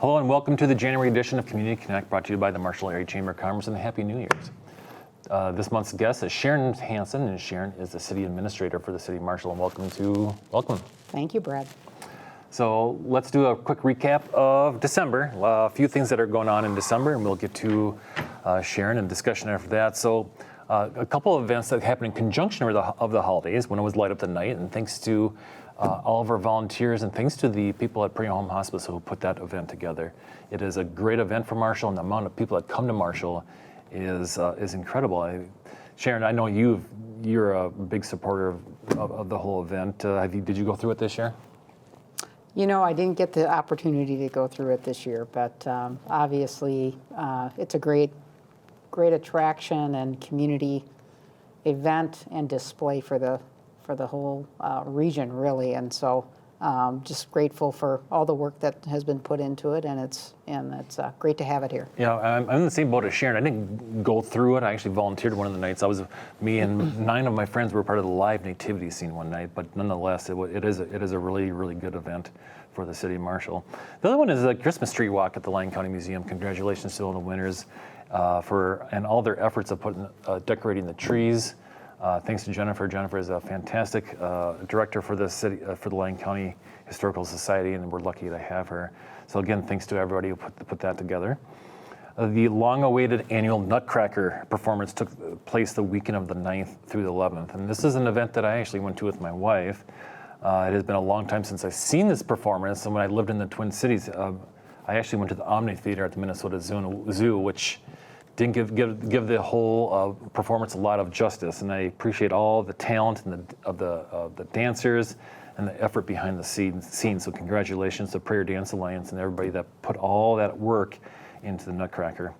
Hello and welcome to the January edition of Community Connect, brought to you by the Marshall Area Chamber of Commerce, and Happy New Year's. This month's guest is Sharon Hanson, and Sharon is the City Administrator for the City of Marshall. And welcome. Thank you, Brad. So let's do a quick recap of December. A few things that are going on in December, and we'll get to Sharon and discussion after that. So a couple of events that happened in conjunction of the holidays when it was Light Up the Night, and thanks to all of our volunteers and thanks to the people at Prairie Home Hospice who put that event together. It is a great event for Marshall, and the amount of people that come to Marshall is incredible. Sharon, I know you're a big supporter of the whole event. Did you go through it this year? You know, I didn't get the opportunity to go through it this year, but obviously it's a great attraction and community event and display for the whole region, really. And so just grateful for all the work that has been put into it, and it's great to have it here. Yeah, I'm in the same boat as Sharon. I didn't go through it. I actually volunteered one of the nights. Me and 9 of my friends were part of the live nativity scene one night, but nonetheless, it is a really, really good event for the City of Marshall. The other one is the Christmas tree walk at the Lyon County Museum. Congratulations to all the winners and all their efforts of decorating the trees. Thanks to Jennifer. Jennifer is a fantastic director for the city, for the Lyon County Historical Society, and we're lucky to have her. So again, thanks to everybody who put that together. The long-awaited annual Nutcracker performance took place the weekend of the 9th through the 11th, and this is an event that I actually went to with my wife. It has been a long time since I've seen this performance, and when I lived in the Twin Cities, I actually went to the Omni Theater at the Minnesota Zoo, which didn't give the whole performance a lot of justice, and I appreciate all the talent of the dancers and the effort behind the scenes. So congratulations to Prayer Dance Alliance and everybody that put all that work into the Nutcracker.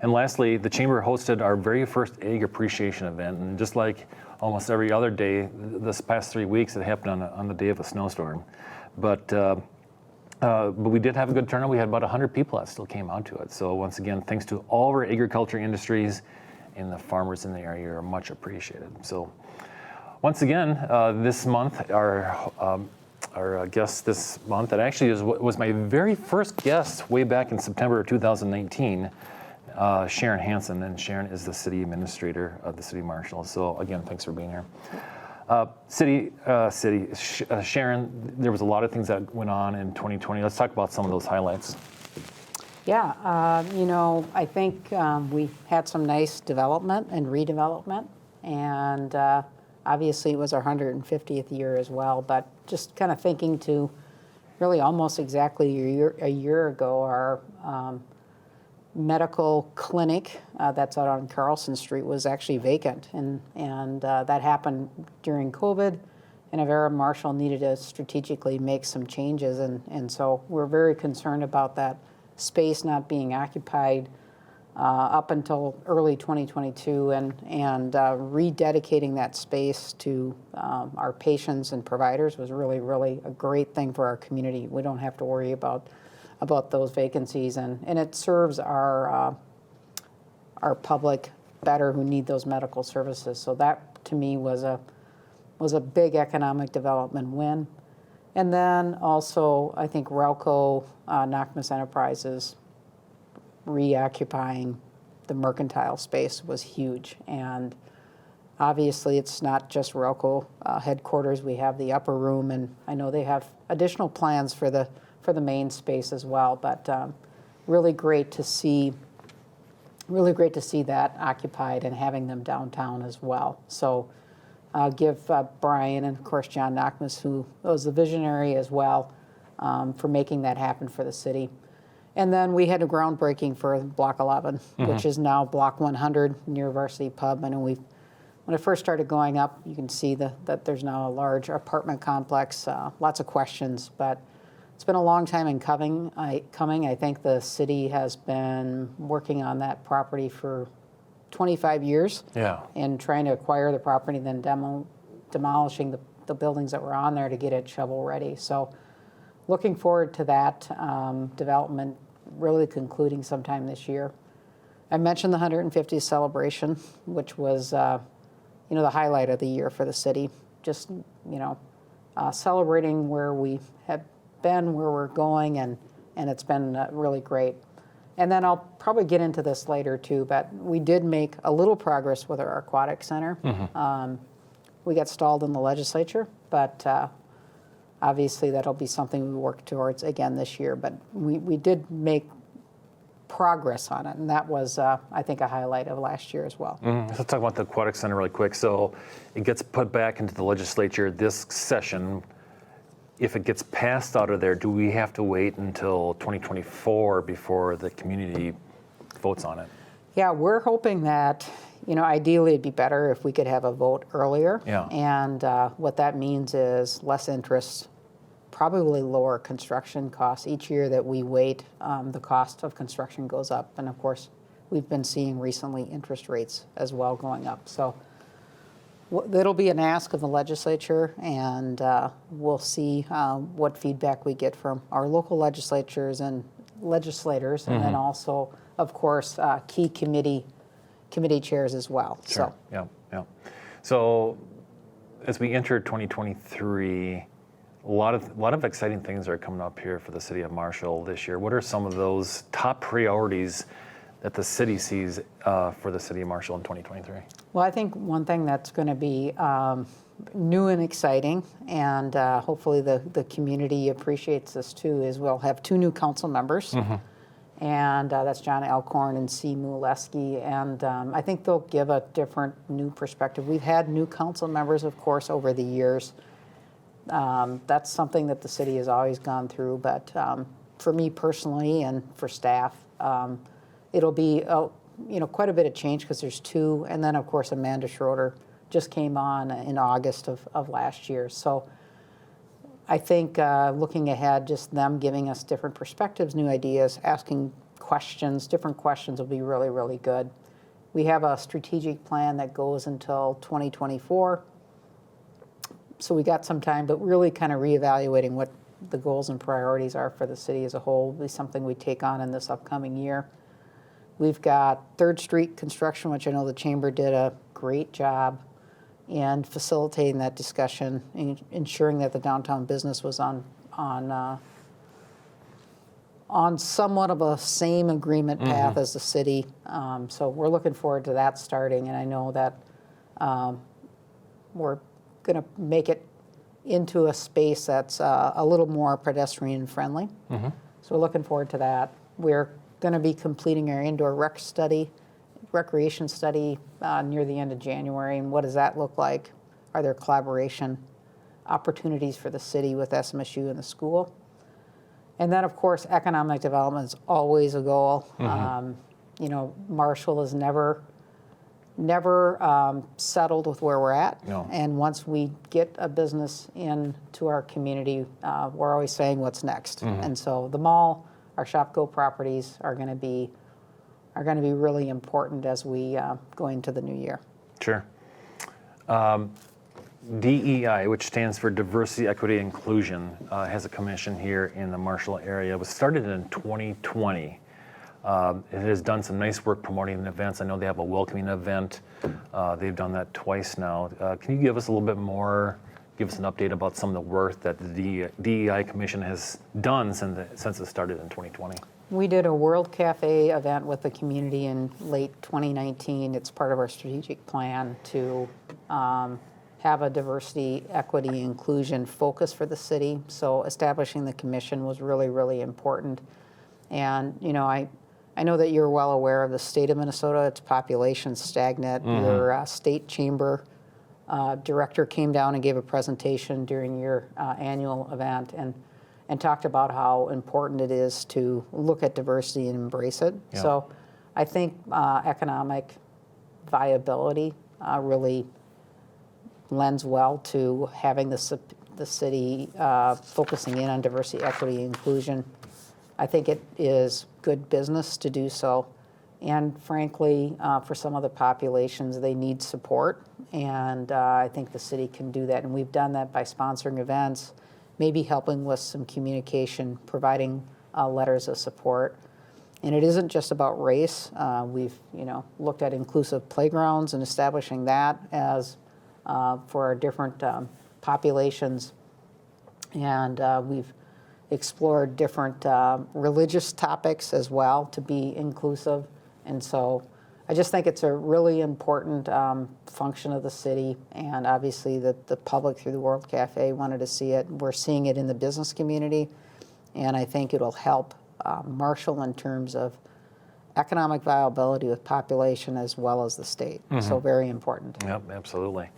And lastly, the Chamber hosted our very first Egg Appreciation event, and just like almost every other day this past 3 weeks, it happened on the day of a snowstorm. But we did have a good turnout. We had about 100 people that still came out to it. So once again, thanks to all of our agriculture industries and the farmers in the area are much appreciated. So once again, this month, our guest this month, that actually was my very first guest way back in September of 2019, Sharon Hanson, and Sharon is the City Administrator of the City of Marshall. So again, thanks for being here. Sharon, there was a lot of things that went on in 2020. Let's talk about some of those highlights. Yeah, I think we had some nice development and redevelopment, and obviously it was our 150th year as well, but just kind of thinking to really almost exactly a year ago, our medical clinic that's out on Carlson Street was actually vacant, and that happened during COVID, and Avera Marshall needed to strategically make some changes, and so we're very concerned about that space not being occupied up until early 2022, and rededicating that space to our patients and providers was really, really a great thing for our community. We don't have to worry about those vacancies, and it serves our public better who need those medical services. So that to me was a big economic development win. And then also I think Relco Nocmas Enterprises reoccupying the mercantile space was huge. And obviously it's not just Relco headquarters. We have the upper room, and I know they have additional plans for the main space as well, but really great to see that occupied and having them downtown as well. So I'll give Brian and of course John Nocmas, who was the visionary as well, for making that happen for the city. And then we had a groundbreaking for Block 11, which is now Block 100 near Varsity Pub. I know when I first started going up, you can see that there's now a large apartment complex, lots of questions, but it's been a long time in coming. I think the city has been working on that property for 25 years. Yeah. And trying to acquire the property, then demolishing the buildings that were on there to get it shovel ready. So looking forward to that development really concluding sometime this year. I mentioned the 150th celebration, which was the highlight of the year for the city. Just celebrating where we have been, where we're going, and and it's been really great. And then I'll probably get into this later too, but we did make a little progress with our aquatic center. We got stalled in the legislature, but obviously that'll be something we work towards again this year. But we did make progress on it, and that was, I think, a highlight of last year as well. Let's talk about the aquatic center really quick. So it gets put back into the legislature this session. If it gets passed out of there, do we have to wait until 2024 before the community votes on it? Yeah, we're hoping that, ideally it'd be better if we could have a vote earlier. Yeah. And what that means is less interest, probably lower construction costs. Each year that we wait, the cost of construction goes up. And of course, we've been seeing recently interest rates as well going up. So it'll be an ask of the legislature, and we'll see what feedback we get from our local legislators, and then also, of course, key committee chairs as well. Sure. So. Yeah. So as we enter 2023, a lot of exciting things are coming up here for the city of Marshall this year. What are some of those top priorities that the city sees for the city of Marshall in 2023? Well, I think one thing that's going to be new and exciting, and hopefully the community appreciates this too, is we'll have 2 new council members, and that's John Alcorn and C. Muleski, and I think they'll give a different, new perspective. We've had new council members, of course, over the years. That's something that the city has always gone through, but for me personally and for staff, it'll be quite a bit of change because there's 2, and then of course Amanda Schroeder just came on in August of last year. So I think looking ahead, just them giving us different perspectives, new ideas, asking questions, different questions will be really, really good. We have a strategic plan that goes until 2024. So we got some time, but really kind of reevaluating what the goals and priorities are for the city as a whole will be something we take on in this upcoming year. We've got 3rd Street construction, which I know the Chamber did a great job in facilitating that discussion, and ensuring that the downtown business was on somewhat of a same agreement path as the city. So we're looking forward to that starting, and I know that we're going to make it into a space that's a little more pedestrian friendly. So we're looking forward to that. We're going to be completing our indoor recreation study near the end of January. And what does that look like? Are there collaboration opportunities for the city with SMSU and the school? And then, of course, economic development is always a goal. Marshall has never settled with where we're at. No. And once we get a business into our community, we're always saying what's next. And so the mall, our Shopko properties are going to be really important as we go into the new year. Sure. DEI, which stands for Diversity, Equity, Inclusion, has a commission here in the Marshall area. It was started in 2020. It has done some nice work promoting events. I know they have a welcoming event. They've done that twice now. Can you give us a little bit more, give us an update about some of the work that the DEI Commission has done since it started in 2020? We did a World Cafe event with the community in late 2019. It's part of our strategic plan to have a diversity, equity, inclusion focus for the city. So establishing the commission was really, really important. And, I know that you're well aware of the state of Minnesota. Its population stagnant. Your state chamber director came down and gave a presentation during your annual event and talked about how important it is to look at diversity and embrace it. Yeah. So I think economic viability really lends well to having the city focusing in on diversity, equity, and inclusion. I think it is good business to do so. And frankly, for some of the populations, they need support. And I think the city can do that. And we've done that by sponsoring events, maybe helping with some communication, providing letters of support. And it isn't just about race. We've looked at inclusive playgrounds and establishing that as for our different populations. And we've explore different religious topics as well to be inclusive. And so I just think it's a really important function of the city, and obviously the public through the World Cafe wanted to see it. We're seeing it in the business community, and I think it'll help Marshall in terms of economic viability with population as well as the state. So very important. Yep, absolutely.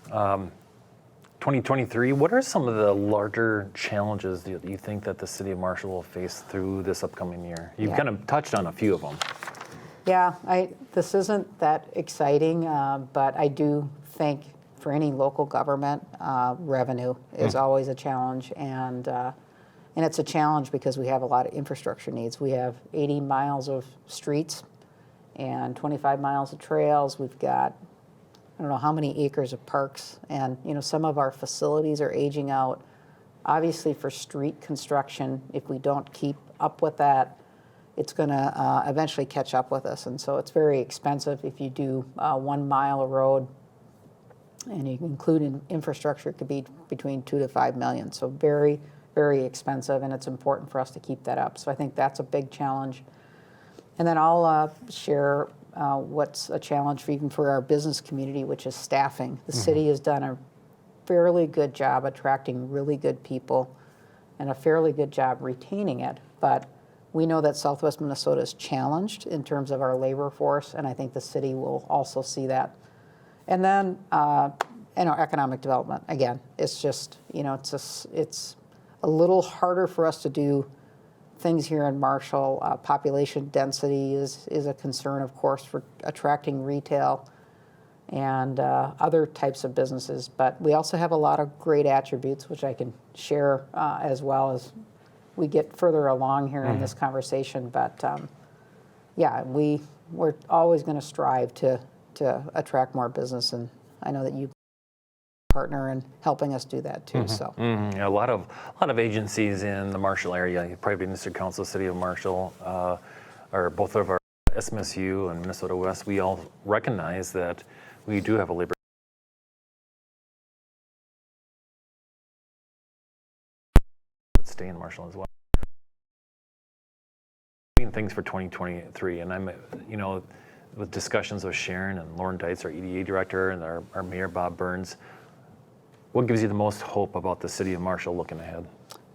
2023, what are some of the larger challenges that you think that the city of Marshall will face through this upcoming year? You've kind of touched on a few of them. Yeah, this isn't that exciting, but I do think for any local government, revenue is always a challenge, and it's a challenge because we have a lot of infrastructure needs. We have 80 miles of streets and 25 miles of trails. We've got, I don't know how many acres of parks, and some of our facilities are aging out. Obviously, for street construction, if we don't keep up with that, it's going to eventually catch up with us, and so it's very expensive if you do 1 mile of road, and you include in infrastructure, it could be between $2 to $5 million. So very, very expensive, and it's important for us to keep that up. So I think that's a big challenge. And then I'll share what's a challenge even for our business community, which is staffing. The city has done a fairly good job attracting really good people and a fairly good job retaining it, but we know that Southwest Minnesota is challenged in terms of our labor force, and I think the city will also see that. And then, economic development. Again, it's just, it's a little harder for us to do things here in Marshall. Population density is a concern, of course, for attracting retail and other types of businesses. But we also have a lot of great attributes, which I can share as well as we get further along here in this conversation. But we're always going to strive to attract more business, and I know that you partner in helping us do that too. So Yeah, a lot of agencies in the Marshall area, Private Minister Council, City of Marshall, or both of our SMSU and Minnesota West, we all recognize that we do have a labor stay in Marshall as well. Things for 2023, and I'm, with discussions with Sharon and Lauren Deitz, our EDA director, and our Mayor Bob Burns, what gives you the most hope about the city of Marshall looking ahead?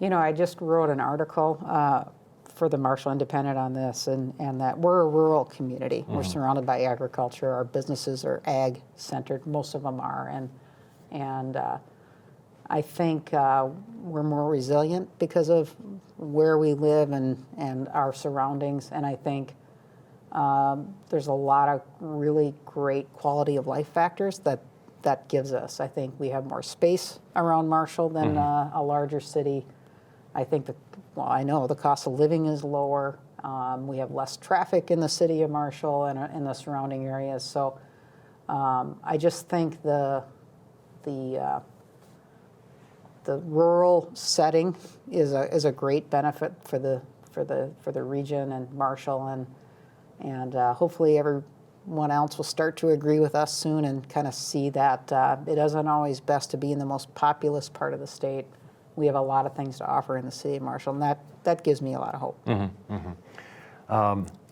I just wrote an article for the Marshall Independent on this, and that we're a rural community. We're surrounded by agriculture. Our businesses are ag-centered. Most of them are, and I think we're more resilient because of where we live and our surroundings, and I think there's a lot of really great quality of life factors that gives us. I think we have more space around Marshall than a larger city. I think I know the cost of living is lower. We have less traffic in the city of Marshall and in the surrounding areas. So I just think the rural setting is a great benefit for the region and Marshall, and hopefully everyone else will start to agree with us soon and kind of see that it isn't always best to be in the most populous part of the state. We have a lot of things to offer in the city of Marshall, and that gives me a lot of hope.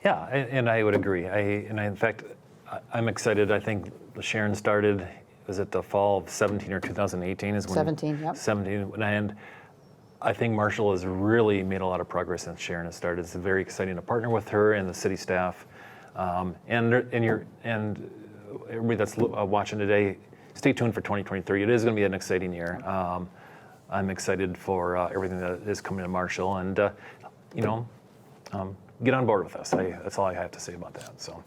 Yeah, and I would agree. In fact, I'm excited. I think Sharon started, was it the fall of 17 or 2018 is when? 17, yep. 17, and I think Marshall has really made a lot of progress since Sharon has started. It's very exciting to partner with her and the city staff, and everybody that's watching today, stay tuned for 2023. It is going to be an exciting year. I'm excited for everything that is coming to Marshall, and get on board with us. That's all I have to say about that. So,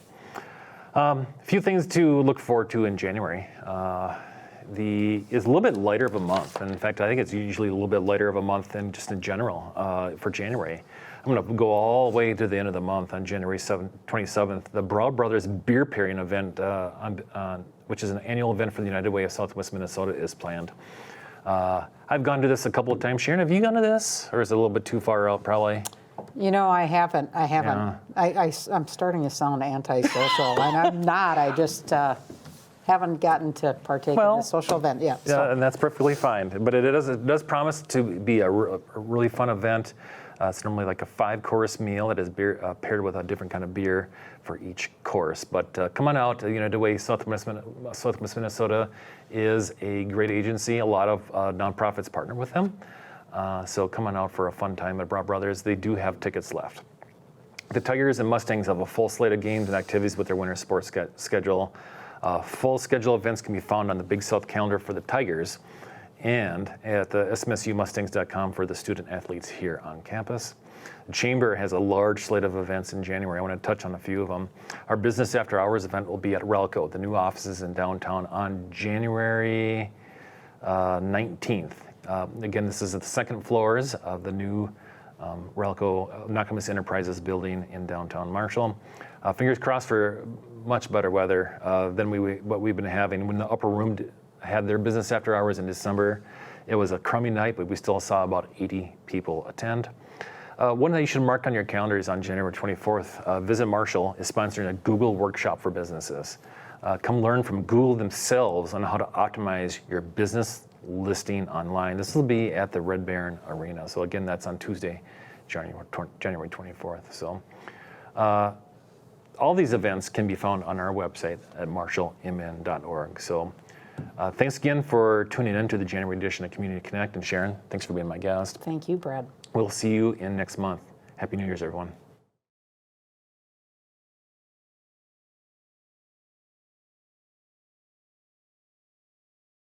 a few things to look forward to in January. Is a little bit lighter of a month. And in fact, I think it's usually a little bit lighter of a month than just in general for January. I'm going to go all the way to the end of the month on January 27th. The Brow Brothers Beer Pairing event, which is an annual event for the United Way of Southwest Minnesota, is planned. I've gone to this a couple of times. Sharon, have you gone to this? Or is it a little bit too far out, probably? I haven't. Yeah. I'm starting to sound antisocial, and I'm not. I just, haven't gotten to partake in Well, the social event yet. Yeah, So. and that's perfectly fine. But it does promise to be a really fun event. It's normally like a 5-course meal. It is beer, paired with a different kind of beer for each course. But come on out. The way Southwest Minnesota is a great agency. A lot of nonprofits partner with them. So come on out for a fun time at Broad Brothers. They do have tickets left. The Tigers and Mustangs have a full slate of games and activities with their winter sports schedule. Full schedule events can be found on the Big South calendar for the Tigers and at the smsumustangs.com for the student athletes here on campus. The Chamber has a large slate of events in January. I want to touch on a few of them. Our Business After Hours event will be at Relco, the new offices in downtown, on January 19th. Again, this is at the second floors of the new Relco Nokomis Enterprises building in downtown Marshall. Fingers crossed for much better weather than what we've been having. When the upper room had their Business After Hours in December, it was a crummy night, but we still saw about 80 people attend. One that you should mark on your calendar is on January 24th. Visit Marshall is sponsoring a Google workshop for businesses. Come learn from Google themselves on how to optimize your business listing online. This will be at the Red Baron Arena. So again, that's on Tuesday, January 24th. So all these events can be found on our website at marshallmn.org. So thanks again for tuning in to the January edition of Community Connect. And Sharon, thanks for being my guest. Thank you, Brad. We'll see you in next month. Happy New Year's, everyone.